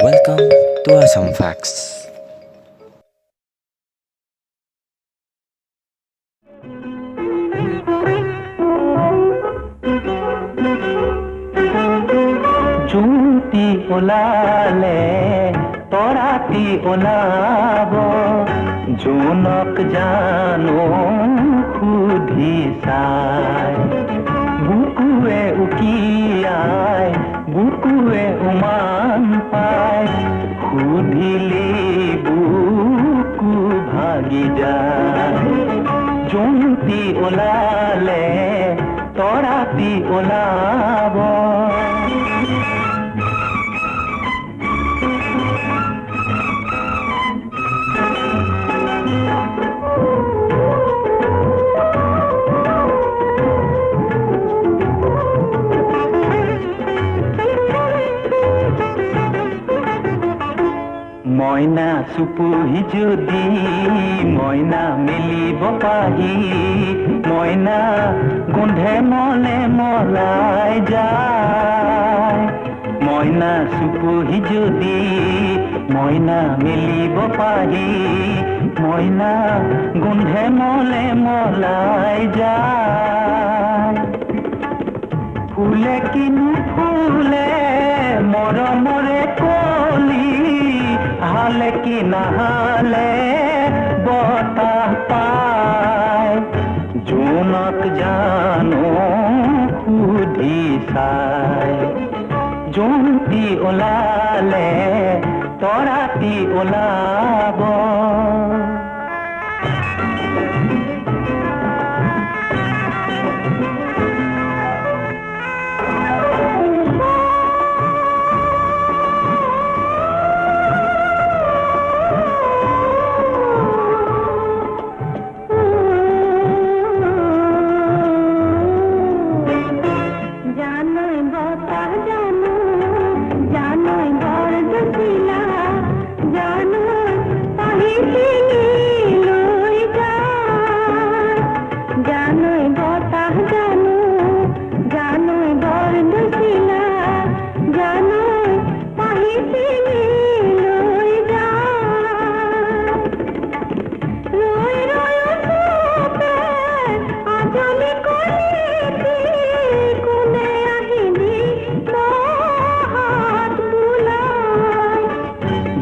Welcome to Assam Facts. জুতি ওলালে তৰাতি ওলাব জোনক জানো সুধি চাই বুকুৱে উকিয়াই বুকুৱে উমান পাই সুধিলি বুকু ভাগি যায় জুতি ওলালে তৰাতি ওলাব মইনা চুপুহি যদি মইনা মেলিব পাহি মইনা গোন্ধে মলে মলাই যায় মইনা চুপুহি যদি মইনা মেলিব পাহি মইনা গোন্ধে মলে মলাই যায় ফুলে কিনো ফুলে মৰমৰে কলি হালে কি নাহালে বতাহ পায় জোনক জানো সুধি চাই জোনটি ওলালে তৰাতি ওলাব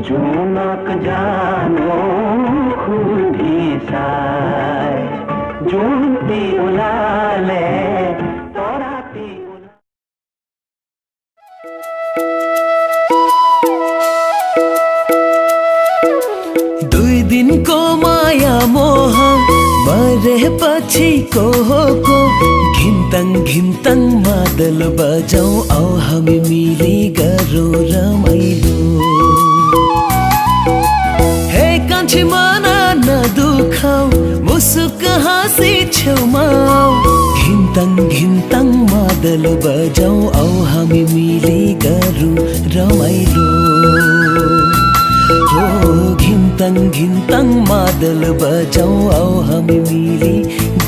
জোনক জানো সুধি চাই জোনটি ওলালে তৰাতি दुई दिन को माया मोह मरे पछि को घिन्तङ मादल बजाऊ औ हामी मिली गरौँ रमाइलो हे कान्छी मना नदुखाऊ मुसुक हाँसी छेउमा घिन्तङ मादल बजाऊ औ हामी मिली गरौँ रमाइलो हो घिन्तङ मादल बजाऊ औ हामी मिली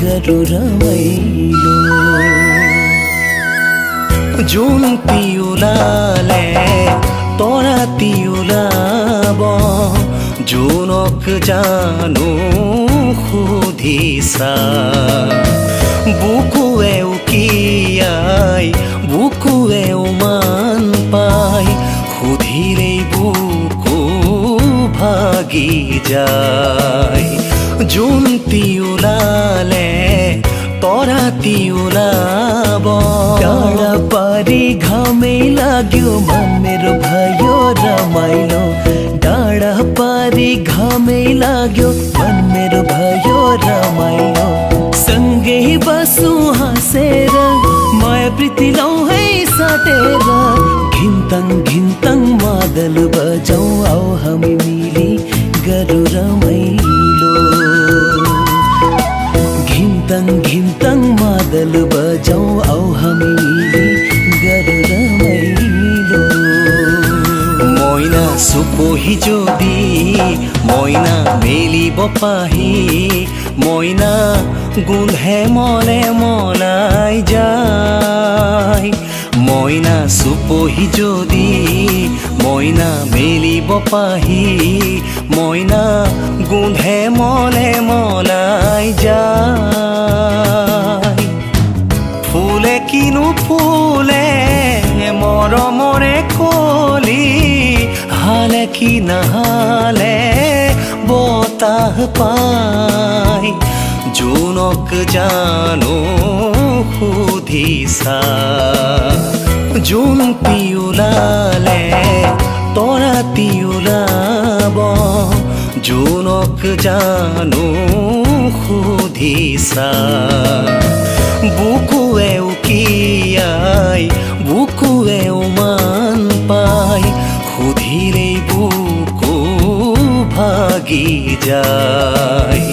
गरौँ रमाइलो जुन पिउलाले तराती ओलाब जुनक जानु सुधि चाই बुकुৱে उकियाই बुकुৱে उमान पाই সুধিলেই বুকু ভাগি যায় জুনটি ওলালে তৰাতি ওলাব टाढा पारी घामै लाग्यो मन मेरो भयो रमाइलो टाढा पारी घामै लाग्यो मन मेरो भयो रमाइलो सँगै बसौँ हाँसेर माया प्रीति लौ है साटेर घिन्तङ मादल बजाऊ औ हामी मिली गरौँ रमाइलो घिन्तङ मादल बजाऊ औ हामी मिली गरौँ रमाइलो মইনা চুপহি যদি মইনা মেলিব পাহি মইনা গোন্ধে মলে মলাই যায় মইনা চুপহি যদি মই সিদিনা মেলিব পাহি মইনা গোন্ধে মলে মলাই যায় ফুলে কিনো ফুলে মৰমৰে কলি হালে কি নাহালে বতাহ পাই জোনক জানো সুধিছা জোনটি ওলালে তৰাতি ওলাব জোনক জানো সুধিছা বুকুৱে উকিয়াই বুকুৱে উমান পাই সুধিলেই বুকু ভাগি যায়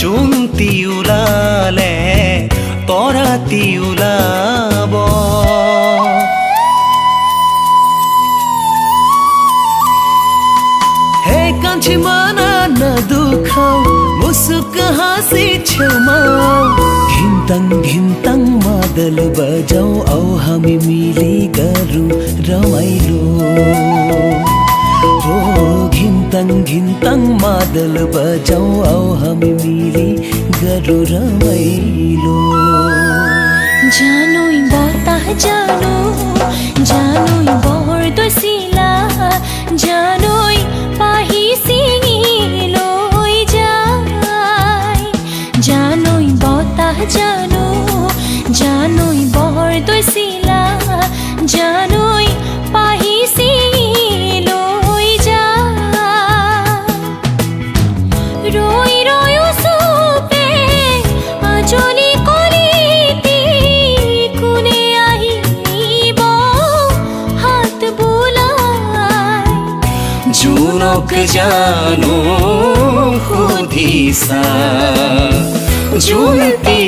জোনটি ওলালে তৰাতি ওলাব हे कान्छी माना न दुखाऊ मुसुक हाँसी छेउमाऊ घिन्तङ मादल बजाऊ औ हामी मिली गरौँ रमाइलो हो घिन्तङ मादल बजाऊ औ हामी मिली गरौँ रमाइलो जानोई बताह जानो जानोई बहर्दो सिला जानोई पाही सिंगिलोई जाय जानोई बताह जानो जानोई बहर्दो सिला जानोई पाही सिंगिलोई जाय रोई रोयो सुपे आजोली জোনক জানো সুধিছা জোনটি